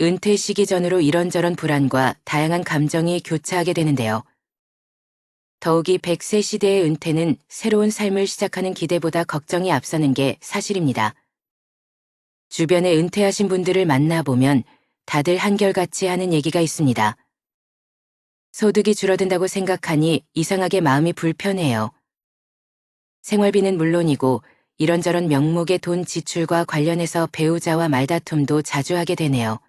은퇴 시기 전으로 이런저런 불안과 다양한 감정이 교차하게 되는데요. 더욱이 100세 시대의 은퇴는 새로운 삶을 시작하는 기대보다 걱정이 앞서는 게 사실입니다. 주변에 은퇴하신 분들을 만나보면 다들 한결같이 하는 얘기가 있습니다. 소득이 줄어든다고 생각하니 이상하게 마음이 불편해요. 생활비는 물론이고 이런저런 명목의 돈 지출과 관련해서 배우자와 말다툼도 자주 하게 되네요.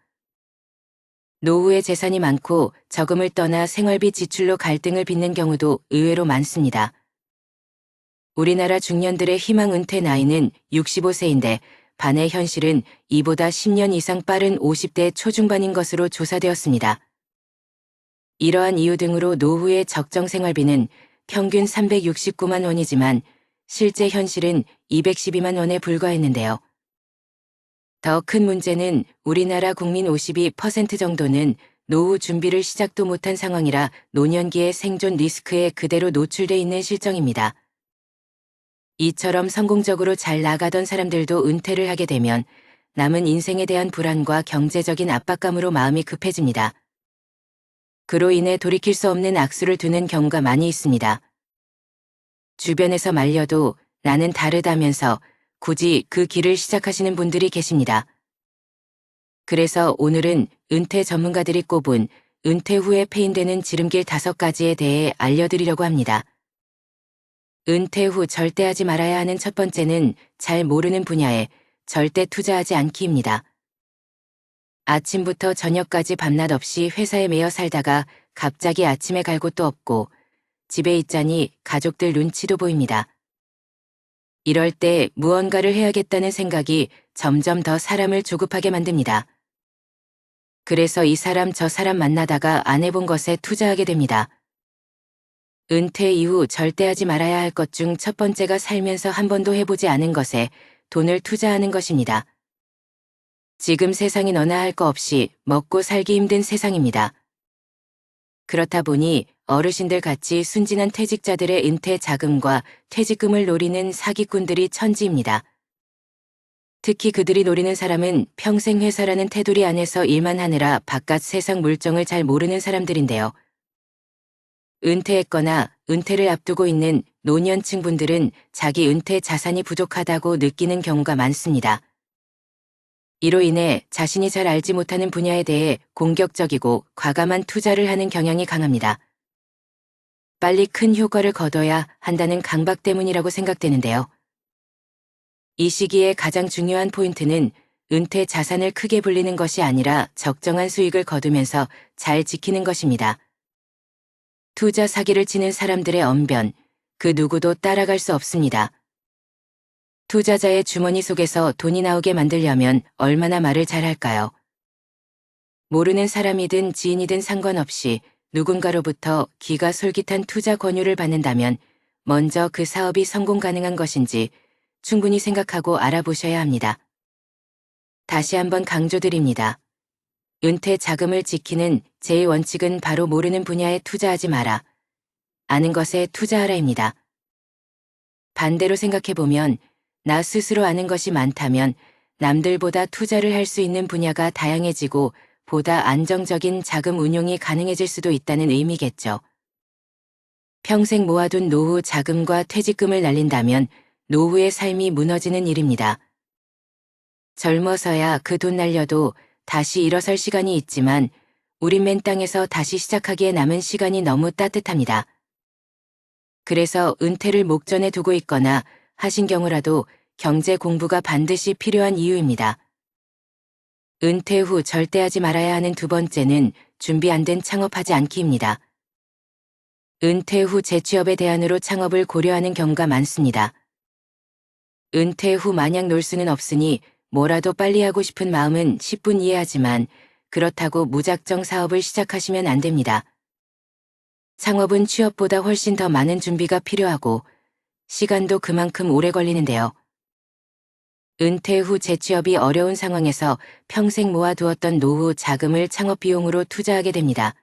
노후에 재산이 많고 저금을 떠나 생활비 지출로 갈등을 빚는 경우도 의외로 많습니다. 우리나라 중년들의 희망 은퇴 나이는 65세인데 반의 현실은 이보다 10년 이상 빠른 50대 초중반인 것으로 조사되었습니다. 이러한 이유 등으로 노후의 적정 생활비는 평균 369만 원이지만 실제 현실은 212만 원에 불과했는데요. 더 큰 문제는 우리나라 국민 52% 정도는 노후 준비를 시작도 못한 상황이라 노년기의 생존 리스크에 그대로 노출돼 있는 실정입니다. 이처럼 성공적으로 잘 나가던 사람들도 은퇴를 하게 되면 남은 인생에 대한 불안과 경제적인 압박감으로 마음이 급해집니다. 그로 인해 돌이킬 수 없는 악수를 두는 경우가 많이 있습니다. 주변에서 말려도 나는 다르다면서 굳이 그 길을 시작하시는 분들이 계십니다. 그래서 오늘은 은퇴 전문가들이 꼽은 은퇴 후에 패인되는 지름길 5가지에 대해 알려드리려고 합니다. 은퇴 후 절대 하지 말아야 하는 첫 번째는 잘 모르는 분야에 절대 투자하지 않기입니다. 아침부터 저녁까지 밤낮 없이 회사에 매여 살다가 갑자기 아침에 갈 곳도 없고 집에 있자니 가족들 눈치도 보입니다. 이럴 때 무언가를 해야겠다는 생각이 점점 더 사람을 조급하게 만듭니다. 그래서 이 사람 저 사람 만나다가 안 해본 것에 투자하게 됩니다. 은퇴 이후 절대 하지 말아야 할 것 중 첫 번째가 살면서 한 번도 해보지 않은 것에 돈을 투자하는 것입니다. 지금 세상이 너나 할 거 없이 먹고 살기 힘든 세상입니다. 그렇다 보니 어르신들 같이 순진한 퇴직자들의 은퇴 자금과 퇴직금을 노리는 사기꾼들이 천지입니다. 특히 그들이 노리는 사람은 평생 회사라는 테두리 안에서 일만 하느라 바깥 세상 물정을 잘 모르는 사람들인데요. 은퇴했거나 은퇴를 앞두고 있는 노년층 분들은 자기 은퇴 자산이 부족하다고 느끼는 경우가 많습니다. 이로 인해 자신이 잘 알지 못하는 분야에 대해 공격적이고 과감한 투자를 하는 경향이 강합니다. 빨리 큰 효과를 거둬야 한다는 강박 때문이라고 생각되는데요. 이 시기에 가장 중요한 포인트는 은퇴 자산을 크게 불리는 것이 아니라 적정한 수익을 거두면서 잘 지키는 것입니다. 투자 사기를 치는 사람들의 언변, 그 누구도 따라갈 수 없습니다. 투자자의 주머니 속에서 돈이 나오게 만들려면 얼마나 말을 잘할까요? 모르는 사람이든 지인이든 상관없이 누군가로부터 기가 솔깃한 투자 권유를 받는다면 먼저 그 사업이 성공 가능한 것인지 충분히 생각하고 알아보셔야 합니다. 다시 한번 강조드립니다. 은퇴 자금을 지키는 제1원칙은 바로 모르는 분야에 투자하지 마라. 아는 것에 투자하라입니다. 반대로 생각해보면 나 스스로 아는 것이 많다면 남들보다 투자를 할 수 있는 분야가 다양해지고 보다 안정적인 자금 운용이 가능해질 수도 있다는 의미겠죠. 평생 모아둔 노후 자금과 퇴직금을 날린다면 노후의 삶이 무너지는 일입니다. 젊어서야 그 돈 날려도 다시 일어설 시간이 있지만 우린 맨 땅에서 다시 시작하기에 남은 시간이 너무 따뜻합니다. 그래서 은퇴를 목전에 두고 있거나 하신 경우라도 경제 공부가 반드시 필요한 이유입니다. 은퇴 후 절대 하지 말아야 하는 두 번째는 준비 안 된 창업하지 않기입니다. 은퇴 후 재취업의 대안으로 창업을 고려하는 경우가 많습니다. 은퇴 후 마냥 놀 수는 없으니 뭐라도 빨리 하고 싶은 마음은 10분 이해하지만 그렇다고 무작정 사업을 시작하시면 안 됩니다. 창업은 취업보다 훨씬 더 많은 준비가 필요하고 시간도 그만큼 오래 걸리는데요. 은퇴 후 재취업이 어려운 상황에서 평생 모아두었던 노후 자금을 창업 비용으로 투자하게 됩니다.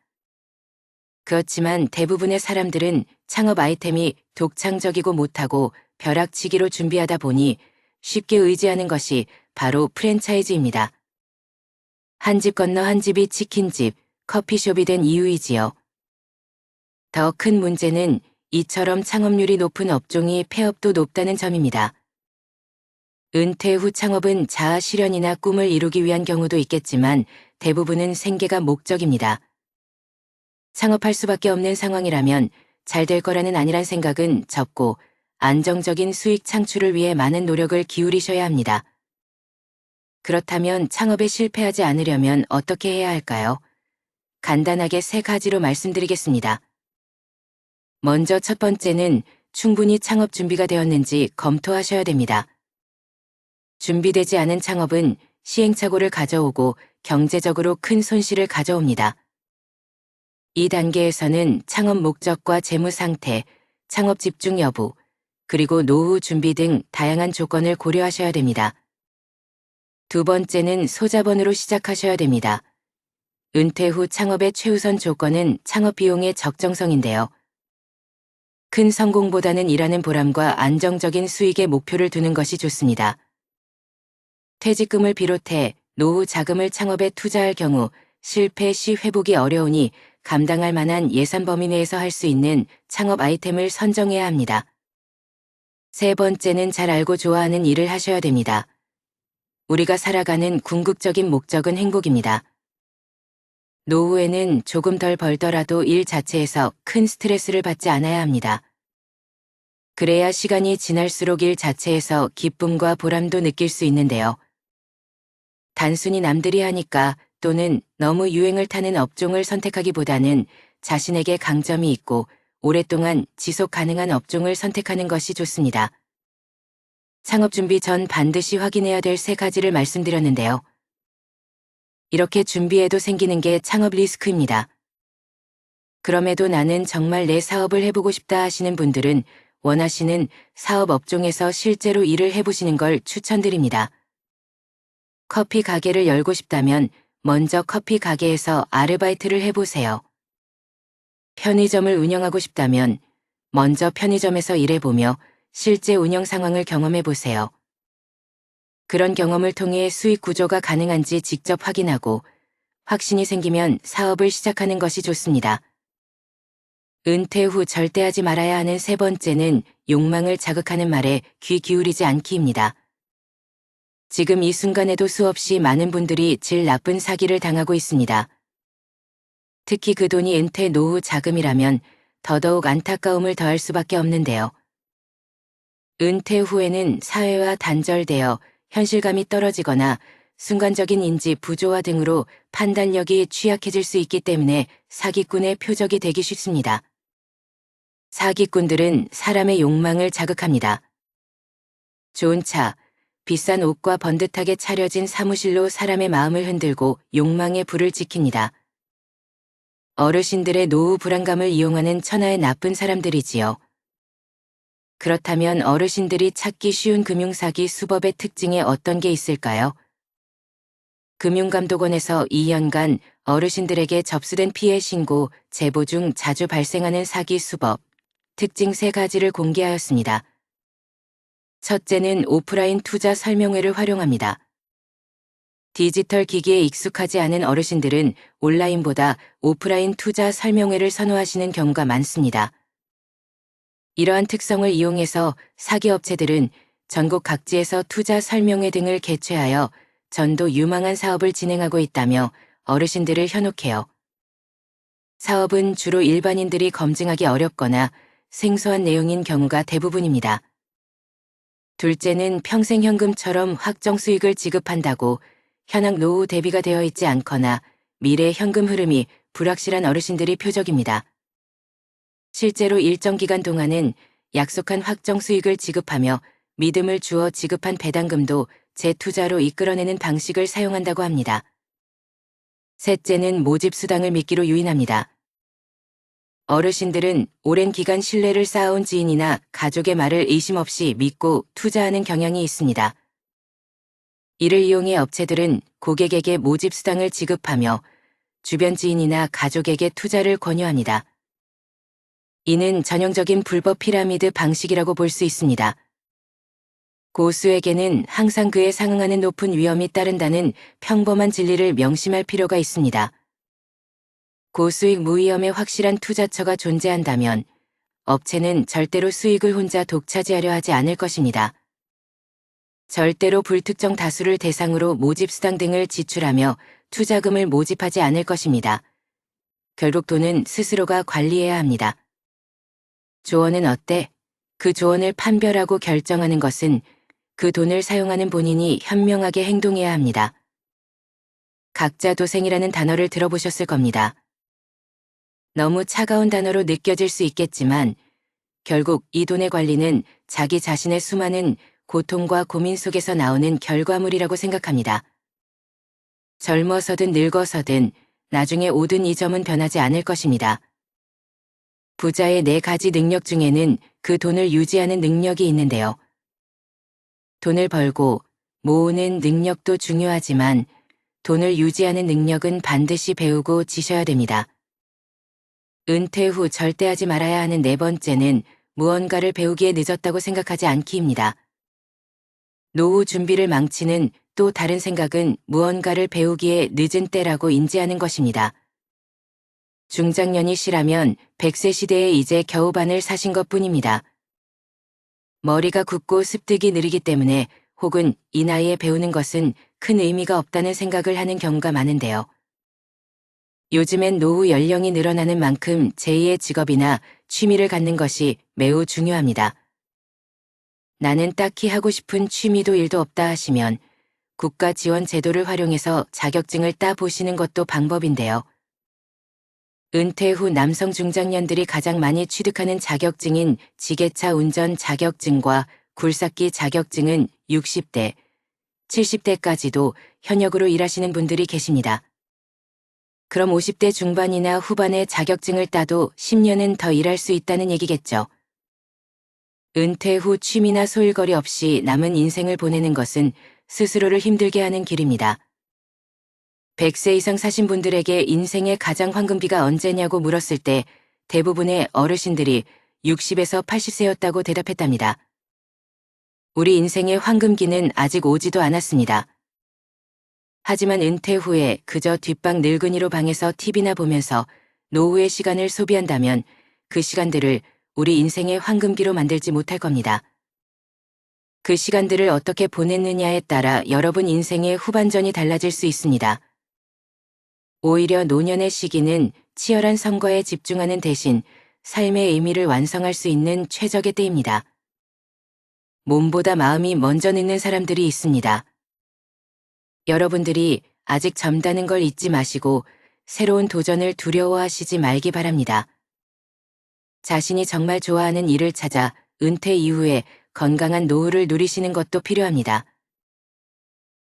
그렇지만 대부분의 사람들은 창업 아이템이 독창적이고 못하고 벼락치기로 준비하다 보니 쉽게 의지하는 것이 바로 프랜차이즈입니다. 한 집 건너 한 집이 치킨집, 커피숍이 된 이유이지요. 더 큰 문제는 이처럼 창업률이 높은 업종이 폐업도 높다는 점입니다. 은퇴 후 창업은 자아 실현이나 꿈을 이루기 위한 경우도 있겠지만 대부분은 생계가 목적입니다. 창업할 수밖에 없는 상황이라면 잘 될 거라는 아니란 생각은 접고 안정적인 수익 창출을 위해 많은 노력을 기울이셔야 합니다. 그렇다면 창업에 실패하지 않으려면 어떻게 해야 할까요? 간단하게 3가지로 말씀드리겠습니다. 먼저 첫 번째는 충분히 창업 준비가 되었는지 검토하셔야 됩니다. 준비되지 않은 창업은 시행착오를 가져오고 경제적으로 큰 손실을 가져옵니다. 이 단계에서는 창업 목적과 재무 상태, 창업 집중 여부, 그리고 노후 준비 등 다양한 조건을 고려하셔야 됩니다. 두 번째는 소자본으로 시작하셔야 됩니다. 은퇴 후 창업의 최우선 조건은 창업 비용의 적정성인데요. 큰 성공보다는 일하는 보람과 안정적인 수익의 목표를 두는 것이 좋습니다. 퇴직금을 비롯해 노후 자금을 창업에 투자할 경우 실패 시 회복이 어려우니 감당할 만한 예산 범위 내에서 할 수 있는 창업 아이템을 선정해야 합니다. 세 번째는 잘 알고 좋아하는 일을 하셔야 됩니다. 우리가 살아가는 궁극적인 목적은 행복입니다. 노후에는 조금 덜 벌더라도 일 자체에서 큰 스트레스를 받지 않아야 합니다. 그래야 시간이 지날수록 일 자체에서 기쁨과 보람도 느낄 수 있는데요. 단순히 남들이 하니까 또는 너무 유행을 타는 업종을 선택하기보다는 자신에게 강점이 있고 오랫동안 지속 가능한 업종을 선택하는 것이 좋습니다. 창업 준비 전 반드시 확인해야 될 3가지를 말씀드렸는데요. 이렇게 준비해도 생기는 게 창업 리스크입니다. 그럼에도 나는 정말 내 사업을 해보고 싶다 하시는 분들은 원하시는 사업 업종에서 실제로 일을 해보시는 걸 추천드립니다. 커피 가게를 열고 싶다면 먼저 커피 가게에서 아르바이트를 해보세요. 편의점을 운영하고 싶다면 먼저 편의점에서 일해보며 실제 운영 상황을 경험해보세요. 그런 경험을 통해 수익 구조가 가능한지 직접 확인하고 확신이 생기면 사업을 시작하는 것이 좋습니다. 은퇴 후 절대 하지 말아야 하는 3번째는 욕망을 자극하는 말에 귀 기울이지 않기입니다. 지금 이 순간에도 수없이 많은 분들이 질 나쁜 사기를 당하고 있습니다. 특히 그 돈이 은퇴 노후 자금이라면 더더욱 안타까움을 더할 수밖에 없는데요. 은퇴 후에는 사회와 단절되어 현실감이 떨어지거나 순간적인 인지 부조화 등으로 판단력이 취약해질 수 있기 때문에 사기꾼의 표적이 되기 쉽습니다. 사기꾼들은 사람의 욕망을 자극합니다. 좋은 차, 비싼 옷과 번듯하게 차려진 사무실로 사람의 마음을 흔들고 욕망의 불을 지킵니다. 어르신들의 노후 불안감을 이용하는 천하의 나쁜 사람들이지요. 그렇다면 어르신들이 찾기 쉬운 금융사기 수법의 특징에 어떤 게 있을까요? 금융감독원에서 2년간 어르신들에게 접수된 피해 신고, 제보 중 자주 발생하는 사기 수법, 특징 3가지를 공개하였습니다. 첫째는 오프라인 투자 설명회를 활용합니다. 디지털 기기에 익숙하지 않은 어르신들은 온라인보다 오프라인 투자 설명회를 선호하시는 경우가 많습니다. 이러한 특성을 이용해서 사기업체들은 전국 각지에서 투자 설명회 등을 개최하여 전도 유망한 사업을 진행하고 있다며 어르신들을 현혹해요. 사업은 주로 일반인들이 검증하기 어렵거나 생소한 내용인 경우가 대부분입니다. 둘째는 평생현금처럼 확정 수익을 지급한다고 현황 노후 대비가 되어 있지 않거나 미래 현금 흐름이 불확실한 어르신들이 표적입니다. 실제로 일정 기간 동안은 약속한 확정 수익을 지급하며 믿음을 주어 지급한 배당금도 재투자로 이끌어내는 방식을 사용한다고 합니다. 셋째는 모집 수당을 미끼로 유인합니다. 어르신들은 오랜 기간 신뢰를 쌓아온 지인이나 가족의 말을 의심 없이 믿고 투자하는 경향이 있습니다. 이를 이용해 업체들은 고객에게 모집 수당을 지급하며 주변 지인이나 가족에게 투자를 권유합니다. 이는 전형적인 불법 피라미드 방식이라고 볼 수 있습니다. 고수에게는 항상 그에 상응하는 높은 위험이 따른다는 평범한 진리를 명심할 필요가 있습니다. 고수익 무위험의 확실한 투자처가 존재한다면 업체는 절대로 수익을 혼자 독차지하려 하지 않을 것입니다. 절대로 불특정 다수를 대상으로 모집수당 등을 지출하며 투자금을 모집하지 않을 것입니다. 결국 돈은 스스로가 관리해야 합니다. 조언은 어때? 그 조언을 판별하고 결정하는 것은 그 돈을 사용하는 본인이 현명하게 행동해야 합니다. 각자 도생이라는 단어를 들어보셨을 겁니다. 너무 차가운 단어로 느껴질 수 있겠지만 결국 이 돈의 관리는 자기 자신의 수많은 고통과 고민 속에서 나오는 결과물이라고 생각합니다. 젊어서든 늙어서든 나중에 오든 이 점은 변하지 않을 것입니다. 부자의 4가지 능력 중에는 그 돈을 유지하는 능력이 있는데요. 돈을 벌고 모으는 능력도 중요하지만 돈을 유지하는 능력은 반드시 배우고 지셔야 됩니다. 은퇴 후 절대 하지 말아야 하는 4번째는 무언가를 배우기에 늦었다고 생각하지 않기입니다. 노후 준비를 망치는 또 다른 생각은 무언가를 배우기에 늦은 때라고 인지하는 것입니다. 중장년이시라면 100세 시대에 이제 겨우 반을 사신 것뿐입니다. 머리가 굳고 습득이 느리기 때문에 혹은 이 나이에 배우는 것은 큰 의미가 없다는 생각을 하는 경우가 많은데요. 요즘엔 노후 연령이 늘어나는 만큼 제2의 직업이나 취미를 갖는 것이 매우 중요합니다. 나는 딱히 하고 싶은 취미도 일도 없다 하시면 국가 지원 제도를 활용해서 자격증을 따 보시는 것도 방법인데요. 은퇴 후 남성 중장년들이 가장 많이 취득하는 자격증인 지게차 운전 자격증과 굴삭기 자격증은 60대, 70대까지도 현역으로 일하시는 분들이 계십니다. 그럼 50대 중반이나 후반에 자격증을 따도 10년은 더 일할 수 있다는 얘기겠죠. 은퇴 후 취미나 소일거리 없이 남은 인생을 보내는 것은 스스로를 힘들게 하는 길입니다. 100세 이상 사신 분들에게 인생의 가장 황금비가 언제냐고 물었을 때 대부분의 어르신들이 60에서 80세였다고 대답했답니다. 우리 인생의 황금기는 아직 오지도 않았습니다. 하지만 은퇴 후에 그저 뒷방 늙은이로 방에서 TV나 보면서 노후의 시간을 소비한다면 그 시간들을 우리 인생의 황금기로 만들지 못할 겁니다. 그 시간들을 어떻게 보냈느냐에 따라 여러분 인생의 후반전이 달라질 수 있습니다. 오히려 노년의 시기는 치열한 성과에 집중하는 대신 삶의 의미를 완성할 수 있는 최적의 때입니다. 몸보다 마음이 먼저 늙는 사람들이 있습니다. 여러분들이 아직 젊다는 걸 잊지 마시고 새로운 도전을 두려워하시지 말기 바랍니다. 자신이 정말 좋아하는 일을 찾아 은퇴 이후에 건강한 노후를 누리시는 것도 필요합니다.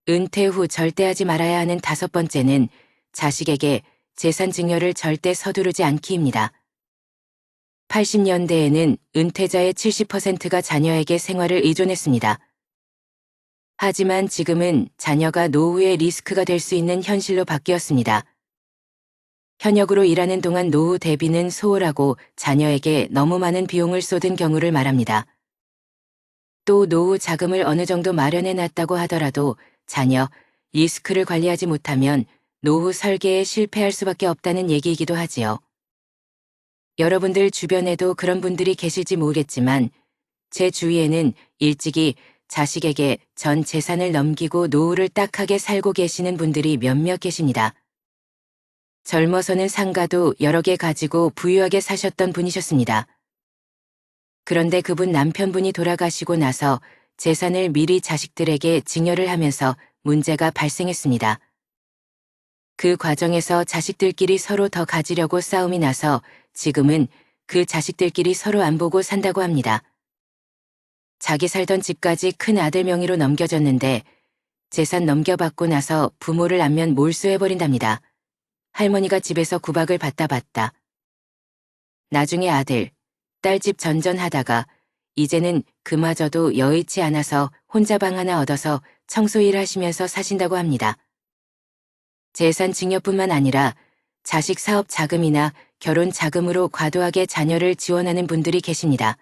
은퇴 후 절대 하지 말아야 하는 5번째는 자식에게 재산 증여를 절대 서두르지 않기입니다. 80년대에는 은퇴자의 70%가 자녀에게 생활을 의존했습니다. 하지만 지금은 자녀가 노후의 리스크가 될 수 있는 현실로 바뀌었습니다. 현역으로 일하는 동안 노후 대비는 소홀하고 자녀에게 너무 많은 비용을 쏟은 경우를 말합니다. 또 노후 자금을 어느 정도 마련해 놨다고 하더라도 자녀, 리스크를 관리하지 못하면 노후 설계에 실패할 수밖에 없다는 얘기이기도 하지요. 여러분들 주변에도 그런 분들이 계실지 모르겠지만 제 주위에는 일찍이 자식에게 전 재산을 넘기고 노후를 딱하게 살고 계시는 분들이 몇몇 계십니다. 젊어서는 상가도 여러 개 가지고 부유하게 사셨던 분이셨습니다. 그런데 그분 남편분이 돌아가시고 나서 재산을 미리 자식들에게 증여를 하면서 문제가 발생했습니다. 그 과정에서 자식들끼리 서로 더 가지려고 싸움이 나서 지금은 그 자식들끼리 서로 안 보고 산다고 합니다. 자기 살던 집까지 큰 아들 명의로 넘겨졌는데 재산 넘겨받고 나서 부모를 안면 몰수해버린답니다. 할머니가 집에서 구박을 받다 받다. 나중에 아들, 딸집 전전하다가 이제는 그마저도 여의치 않아서 혼자 방 하나 얻어서 청소일 하시면서 사신다고 합니다. 재산 증여뿐만 아니라 자식 사업 자금이나 결혼 자금으로 과도하게 자녀를 지원하는 분들이 계십니다.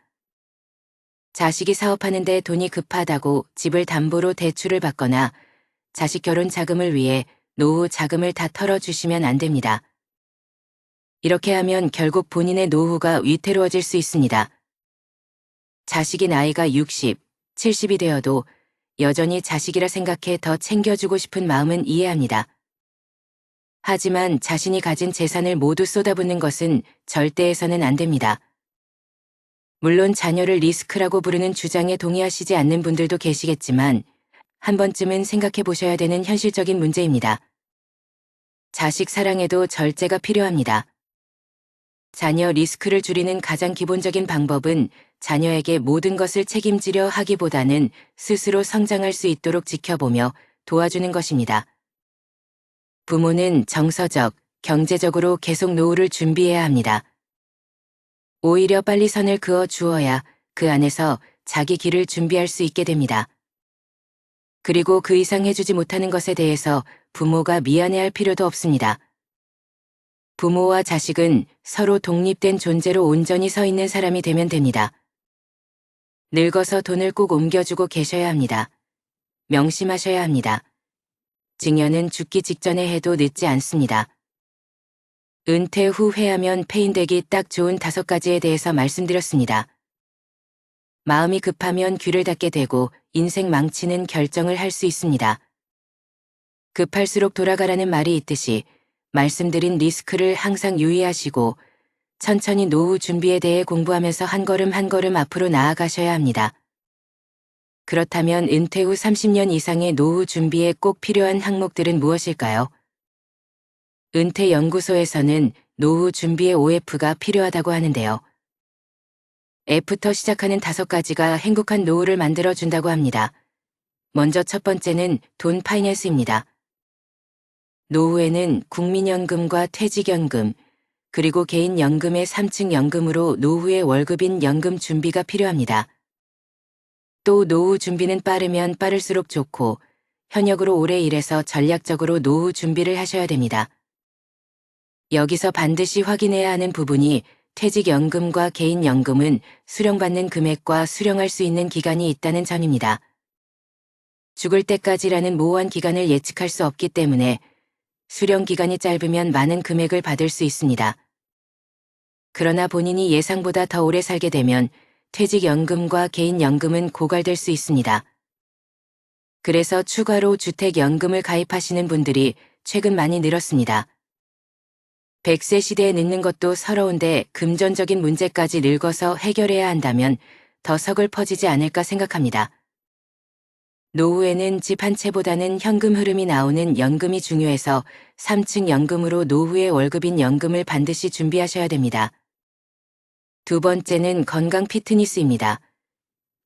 자식이 사업하는데 돈이 급하다고 집을 담보로 대출을 받거나 자식 결혼 자금을 위해 노후 자금을 다 털어주시면 안 됩니다. 이렇게 하면 결국 본인의 노후가 위태로워질 수 있습니다. 자식이 나이가 60, 70이 되어도 여전히 자식이라 생각해 더 챙겨주고 싶은 마음은 이해합니다. 하지만 자신이 가진 재산을 모두 쏟아붓는 것은 절대 해서는 안 됩니다. 물론 자녀를 리스크라고 부르는 주장에 동의하시지 않는 분들도 계시겠지만 한 번쯤은 생각해 보셔야 되는 현실적인 문제입니다. 자식 사랑에도 절제가 필요합니다. 자녀 리스크를 줄이는 가장 기본적인 방법은 자녀에게 모든 것을 책임지려 하기보다는 스스로 성장할 수 있도록 지켜보며 도와주는 것입니다. 부모는 정서적, 경제적으로 계속 노후를 준비해야 합니다. 오히려 빨리 선을 그어 주어야 그 안에서 자기 길을 준비할 수 있게 됩니다. 그리고 그 이상 해주지 못하는 것에 대해서 부모가 미안해할 필요도 없습니다. 부모와 자식은 서로 독립된 존재로 온전히 서 있는 사람이 되면 됩니다. 늙어서 돈을 꼭 옮겨주고 계셔야 합니다. 명심하셔야 합니다. 증여는 죽기 직전에 해도 늦지 않습니다. 은퇴 후 회하면 폐인되기 딱 좋은 5가지에 대해서 말씀드렸습니다. 마음이 급하면 귀를 닫게 되고 인생 망치는 결정을 할 수 있습니다. 급할수록 돌아가라는 말이 있듯이 말씀드린 리스크를 항상 유의하시고 천천히 노후 준비에 대해 공부하면서 한 걸음 한 걸음 앞으로 나아가셔야 합니다. 그렇다면 은퇴 후 30년 이상의 노후 준비에 꼭 필요한 항목들은 무엇일까요? 은퇴연구소에서는 노후 준비의 OF가 필요하다고 하는데요. F부터 시작하는 5가지가 행복한 노후를 만들어준다고 합니다. 먼저 첫 번째는 돈 파이낸스입니다. 노후에는 국민연금과 퇴직연금, 그리고 개인연금의 3층 연금으로 노후의 월급인 연금 준비가 필요합니다. 또 노후 준비는 빠르면 빠를수록 좋고 현역으로 오래 일해서 전략적으로 노후 준비를 하셔야 됩니다. 여기서 반드시 확인해야 하는 부분이 퇴직연금과 개인연금은 수령받는 금액과 수령할 수 있는 기간이 있다는 점입니다. 죽을 때까지라는 모호한 기간을 예측할 수 없기 때문에 수령 기간이 짧으면 많은 금액을 받을 수 있습니다. 그러나 본인이 예상보다 더 오래 살게 되면 퇴직연금과 개인연금은 고갈될 수 있습니다. 그래서 추가로 주택연금을 가입하시는 분들이 최근 많이 늘었습니다. 100세 시대에 늙는 것도 서러운데 금전적인 문제까지 늙어서 해결해야 한다면 더 서글퍼지지 않을까 생각합니다. 노후에는 집 한 채보다는 현금 흐름이 나오는 연금이 중요해서 3층 연금으로 노후의 월급인 연금을 반드시 준비하셔야 됩니다. 두 번째는 건강 피트니스입니다.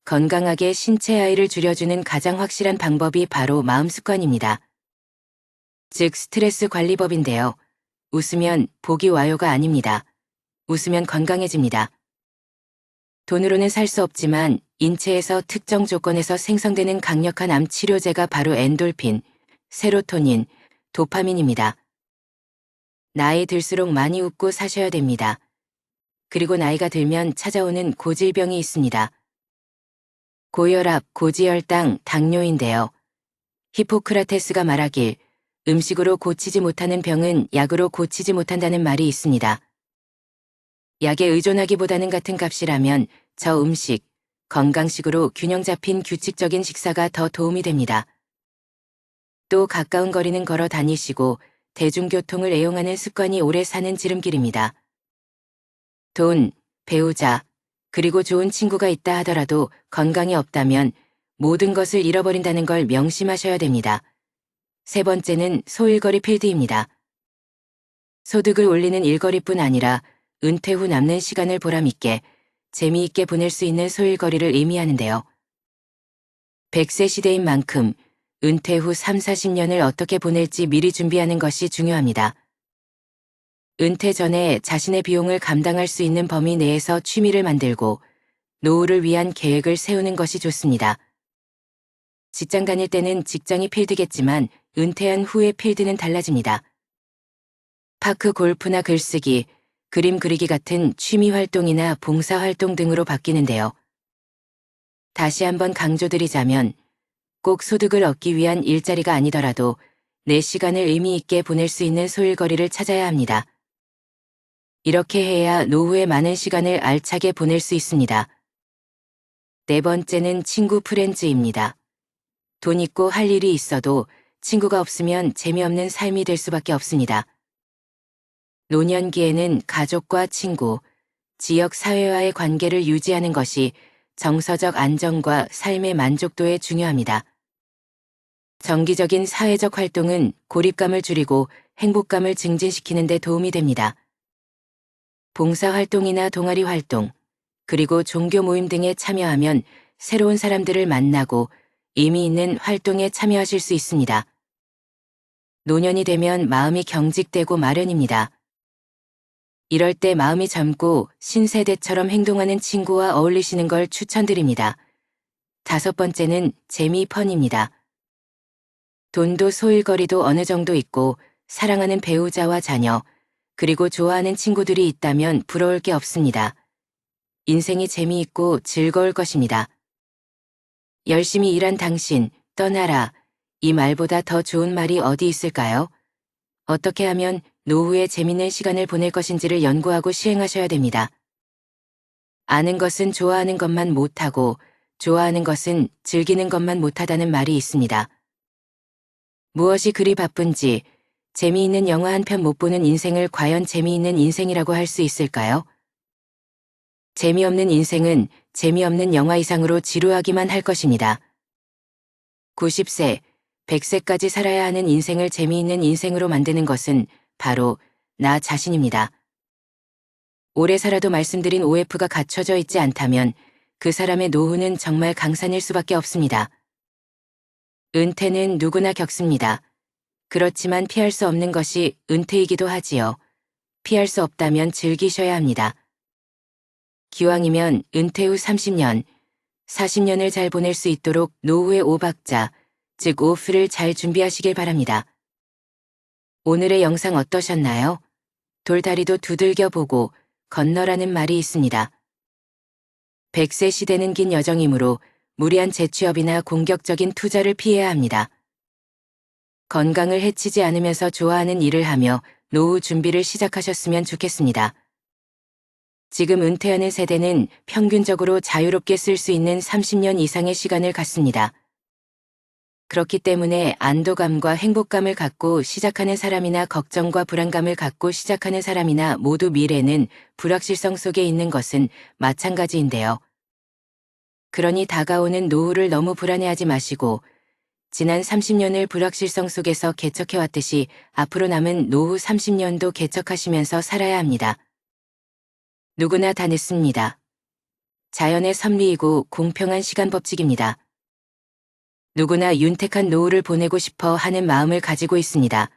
건강하게 신체 아이를 줄여주는 가장 확실한 방법이 바로 마음 습관입니다. 즉 스트레스 관리법인데요. 웃으면 복이 와요가 아닙니다. 웃으면 건강해집니다. 돈으로는 살 수 없지만 인체에서 특정 조건에서 생성되는 강력한 암 치료제가 바로 엔돌핀, 세로토닌, 도파민입니다. 나이 들수록 많이 웃고 사셔야 됩니다. 그리고 나이가 들면 찾아오는 고질병이 있습니다. 고혈압, 고지혈당, 당뇨인데요. 히포크라테스가 말하길 음식으로 고치지 못하는 병은 약으로 고치지 못한다는 말이 있습니다. 약에 의존하기보다는 같은 값이라면 저 음식, 건강식으로 균형 잡힌 규칙적인 식사가 더 도움이 됩니다. 또 가까운 거리는 걸어 다니시고 대중교통을 애용하는 습관이 오래 사는 지름길입니다. 돈, 배우자, 그리고 좋은 친구가 있다 하더라도 건강이 없다면 모든 것을 잃어버린다는 걸 명심하셔야 됩니다. 세 번째는 소일거리 필드입니다. 소득을 올리는 일거리뿐 아니라 은퇴 후 남는 시간을 보람있게 재미있게 보낼 수 있는 소일거리를 의미하는데요. 100세 시대인 만큼 은퇴 후 3, 40년을 어떻게 보낼지 미리 준비하는 것이 중요합니다. 은퇴 전에 자신의 비용을 감당할 수 있는 범위 내에서 취미를 만들고 노후를 위한 계획을 세우는 것이 좋습니다. 직장 다닐 때는 직장이 필드겠지만 은퇴한 후의 필드는 달라집니다. 파크 골프나 글쓰기, 그림 그리기 같은 취미 활동이나 봉사 활동 등으로 바뀌는데요. 다시 한번 강조드리자면 꼭 소득을 얻기 위한 일자리가 아니더라도 내 시간을 의미 있게 보낼 수 있는 소일거리를 찾아야 합니다. 이렇게 해야 노후에 많은 시간을 알차게 보낼 수 있습니다. 네 번째는 친구 프렌즈입니다. 돈 있고 할 일이 있어도 친구가 없으면 재미없는 삶이 될 수밖에 없습니다. 노년기에는 가족과 친구, 지역 사회와의 관계를 유지하는 것이 정서적 안정과 삶의 만족도에 중요합니다. 정기적인 사회적 활동은 고립감을 줄이고 행복감을 증진시키는 데 도움이 됩니다. 봉사활동이나 동아리 활동, 그리고 종교 모임 등에 참여하면 새로운 사람들을 만나고 의미 있는 활동에 참여하실 수 있습니다. 노년이 되면 마음이 경직되고 마련입니다. 이럴 때 마음이 젊고 신세대처럼 행동하는 친구와 어울리시는 걸 추천드립니다. 다섯 번째는 재미펀입니다. 돈도 소일거리도 어느 정도 있고 사랑하는 배우자와 자녀, 그리고 좋아하는 친구들이 있다면 부러울 게 없습니다. 인생이 재미있고 즐거울 것입니다. 열심히 일한 당신, 떠나라. 이 말보다 더 좋은 말이 어디 있을까요? 어떻게 하면 노후에 재밌는 시간을 보낼 것인지를 연구하고 시행하셔야 됩니다. 아는 것은 좋아하는 것만 못하고 좋아하는 것은 즐기는 것만 못하다는 말이 있습니다. 무엇이 그리 바쁜지 재미있는 영화 한 편 못 보는 인생을 과연 재미있는 인생이라고 할 수 있을까요? 재미없는 인생은 재미없는 영화 이상으로 지루하기만 할 것입니다. 90세, 100세까지 살아야 하는 인생을 재미있는 인생으로 만드는 것은 바로 나 자신입니다. 오래 살아도 말씀드린 OF가 갖춰져 있지 않다면 그 사람의 노후는 정말 강산일 수밖에 없습니다. 은퇴는 누구나 겪습니다. 그렇지만 피할 수 없는 것이 은퇴이기도 하지요. 피할 수 없다면 즐기셔야 합니다. 기왕이면 은퇴 후 30년, 40년을 잘 보낼 수 있도록 노후의 5박자, 즉 OF를 잘 준비하시길 바랍니다. 오늘의 영상 어떠셨나요? 돌다리도 두들겨 보고 건너라는 말이 있습니다. 100세 시대는 긴 여정이므로 무리한 재취업이나 공격적인 투자를 피해야 합니다. 건강을 해치지 않으면서 좋아하는 일을 하며 노후 준비를 시작하셨으면 좋겠습니다. 지금 은퇴하는 세대는 평균적으로 자유롭게 쓸 수 있는 30년 이상의 시간을 갖습니다. 그렇기 때문에 안도감과 행복감을 갖고 시작하는 사람이나 걱정과 불안감을 갖고 시작하는 사람이나 모두 미래는 불확실성 속에 있는 것은 마찬가지인데요. 그러니 다가오는 노후를 너무 불안해하지 마시고 지난 30년을 불확실성 속에서 개척해왔듯이 앞으로 남은 노후 30년도 개척하시면서 살아야 합니다. 누구나 다 늦습니다. 자연의 섭리이고 공평한 시간 법칙입니다. 누구나 윤택한 노후를 보내고 싶어 하는 마음을 가지고 있습니다.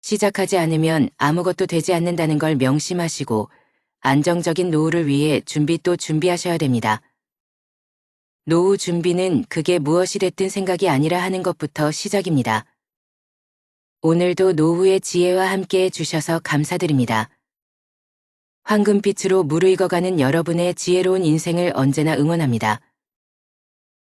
시작하지 않으면 아무것도 되지 않는다는 걸 명심하시고 안정적인 노후를 위해 또 준비하셔야 됩니다. 노후 준비는 그게 무엇이 됐든 생각이 아니라 하는 것부터 시작입니다. 오늘도 노후의 지혜와 함께 해주셔서 감사드립니다. 황금빛으로 무르익어가는 여러분의 지혜로운 인생을 언제나 응원합니다.